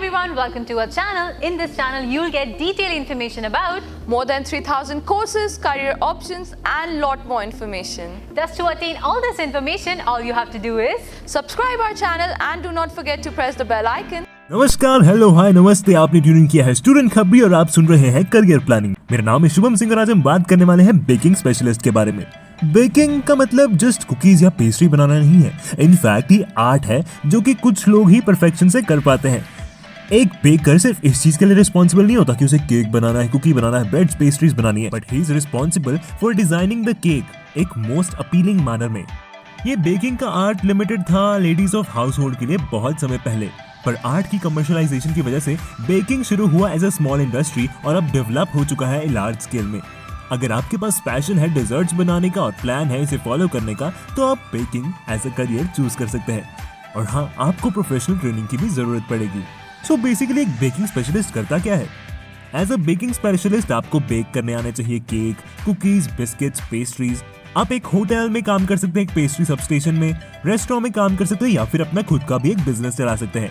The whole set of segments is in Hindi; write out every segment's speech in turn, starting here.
everyone, welcome to our channel. In this channel, you'll get detailed information about more than 3,000 courses, career options and lot more information. Thus, to attain all this information, all you have to do is subscribe our channel and do not forget to press the bell icon. नमस्कार, हेलो, हाय, नमस्ते। आपने ट्यून किया है स्टूडेंट खबरी और आप सुन रहे हैं करियर प्लानिंग। मेरा नाम है शुभम सिंह और आज हम बात करने वाले हैं बेकिंग स्पेशलिस्ट के बारे में। बेकिंग का मतलब जस्ट कुकीज या पेस्ट्री बनाना नहीं है। इनफैक्ट ये आर्ट है जो कि कुछ लोग ही परफेक्शन से कर पाते हैं। एक बेकर सिर्फ इस चीज के लिए रिस्पॉन्सिबल नहीं होता कि उसे केक बनाना है, कुकी बनाना है, ब्रेड्स, पेस्ट्रीज बनानी है, but he is responsible for designing the cake एक मोस्ट अपीलिंग मैनर में। ये बेकिंग का आर्ट लिमिटेड था लेडीज ऑफ हाउस होल्ड के लिए बहुत समय पहले, पर आर्ट की कमर्शियलाइजेशन की वजह से बेकिंग शुरू हुआ एज अ स्मॉल इंडस्ट्री और अब डेवलप हो चुका है लार्ज स्केल में। अगर आपके पास पैशन है डेजर्ट्स बनाने का और प्लान है इसे फॉलो करने का, तो आप baking as a career choose कर सकते हैं। और हाँ, आपको प्रोफेशनल ट्रेनिंग की भी जरूरत पड़ेगी। सो बेसिकली एक बेकिंग स्पेशलिस्ट करता क्या है? एज अ बेकिंग स्पेशलिस्ट आपको बेक करने आने चाहिए केक, कुकीज, बिस्किट्स, पेस्ट्रीज। आप एक होटल में काम कर सकते हैं, एक पेस्ट्री सबस्टेशन में, रेस्टोरेंट में काम कर सकते हैं या फिर अपना खुद का भी एक बिजनेस चला सकते हैं।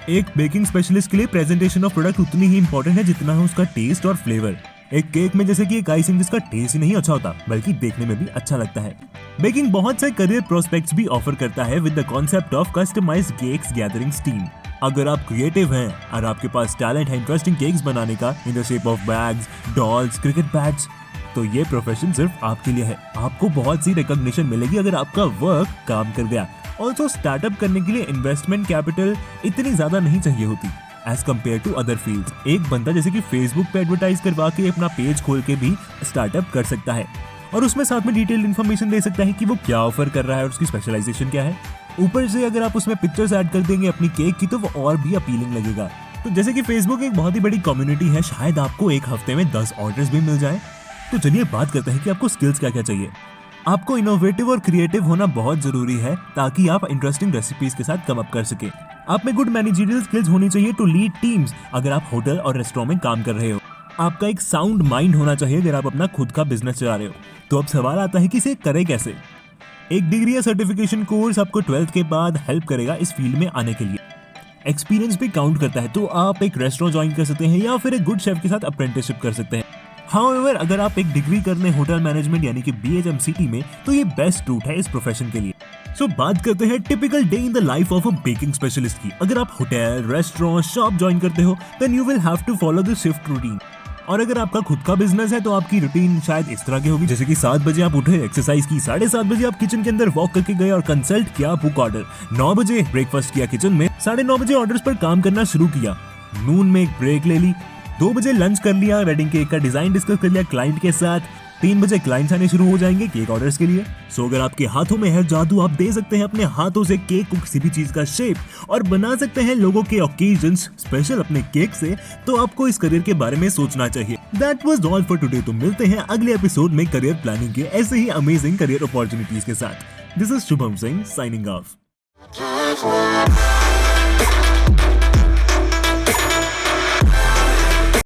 एक बेकिंग स्पेशलिस्ट के लिए प्रेजेंटेशन ऑफ प्रोडक्ट उतनी ही इंपॉर्टेंट है जितना है उसका टेस्ट और फ्लेवर। एक केक में जैसे कि एक आइसिंग जिसका टेस्ट ही नहीं अच्छा होता बल्कि देखने में भी अच्छा लगता है। बेकिंग बहुत से करियर प्रोस्पेक्ट्स भी ऑफर करता है with the concept of customized cakes gathering team. अगर आप क्रिएटिव हैं और आपके पास टैलेंट है इंटरेस्टिंग केक्स बनाने का in the shape of bags, dolls, cricket bats, तो ये प्रोफेशन सिर्फ आपके लिए है। आपको बहुत सी रिकॉग्निशन मिलेगी अगर आपका वर्क काम कर गया। ऑल्सो स्टार्टअप करने के लिए इन्वेस्टमेंट कैपिटल इतनी ज्यादा नहीं चाहिए होती as compare to other fields. एक बंदा जैसे कि फेसबुक पे एडवर्टाइज करवा के अपना पेज खोल के भी स्टार्टअप कर सकता है और उसमें साथ में डिटेल्ड इन्फॉर्मेशन दे सकता है कि वो क्या ऑफर कर रहा है और उसकी स्पेशलाइजेशन क्या है। ऊपर से अगर आप उसमें पिक्चर्स ऐड कर देंगे अपनी केक की, तो वो और भी अपीलिंग लगेगा। तो जैसे कि फेसबुक एक बहुत ही बड़ी कम्युनिटी है, शायद आपको एक हफ्ते में 10 ऑर्डर्स भी मिल जाए। तो चलिए बात करते हैं कि आपको स्किल्स क्या क्या चाहिए। आपको इनोवेटिव और क्रिएटिव होना बहुत जरूरी है ताकि आप इंटरेस्टिंग रेसिपीज के साथ कम अप कर सके। आप में गुड मैनेजरियल स्किल्स होनी चाहिए टू लीड टीम्स अगर आप होटल और रेस्टोरेंट में काम कर रहे हो। आपका एक साउंड माइंड होना चाहिए अगर आप अपना खुद का बिजनेस चला रहे हो। तो अब सवाल आता है कि इसे करें कैसे। एक डिग्री या सर्टिफिकेशन कोर्स आपको 12th के बाद हेल्प करेगा इस फील्ड में आने के लिए। एक्सपीरियंस भी काउंट करता है, तो आप एक रेस्टोरेंट ज्वाइन कर सकते हैं या फिर एक गुड शेफ के साथ अप्रेंटिसशिप कर सकते हैं। हाउएवर अगर आप एक डिग्री कर रहे हैं होटल मैनेजमेंट यानी कि BHMCT में, तो ये बेस्ट रूट है इस प्रोफेशन के लिए। सो बात करते हैं typical day in the life of a baking specialist की। अगर आप होटल, रेस्टोरेंट, शॉप ज्वाइन करते हो, then you will have to follow the shift routine. और अगर आपका खुद का बिजनेस है तो आपकी रूटीन शायद इस तरह की होगी, जैसे कि 7 बजे आप उठे, एक्सरसाइज की, 7:30 बजे आप किचन के अंदर वॉक करके गए और कंसल्ट किया बुक ऑर्डर, 9 बजे ब्रेकफास्ट किया किचन में, 9:30 बजे ऑर्डर्स पर काम करना शुरू किया, नून में एक ब्रेक ले ली, 2 बजे लंच कर लिया, वेडिंग केक का डिजाइन डिस्कस कर लिया क्लाइंट के साथ, 3 बजे क्लाइंट्स आने शुरू हो जाएंगे केक ऑर्डर्स के लिए। सो अगर आपके हाथों में है जादू, आप दे सकते हैं अपने हाथों से केक को किसी भी चीज का शेप और बना सकते हैं लोगों के ओकेजन्स स्पेशल अपने केक से, तो आपको इस करियर के बारे में सोचना चाहिए। That was all for today. तो मिलते हैं अगले एपिसोड में करियर प्लानिंग के ऐसे ही अमेजिंग करियर अपॉर्चुनिटीज के साथ। This is Shubham Singh signing off.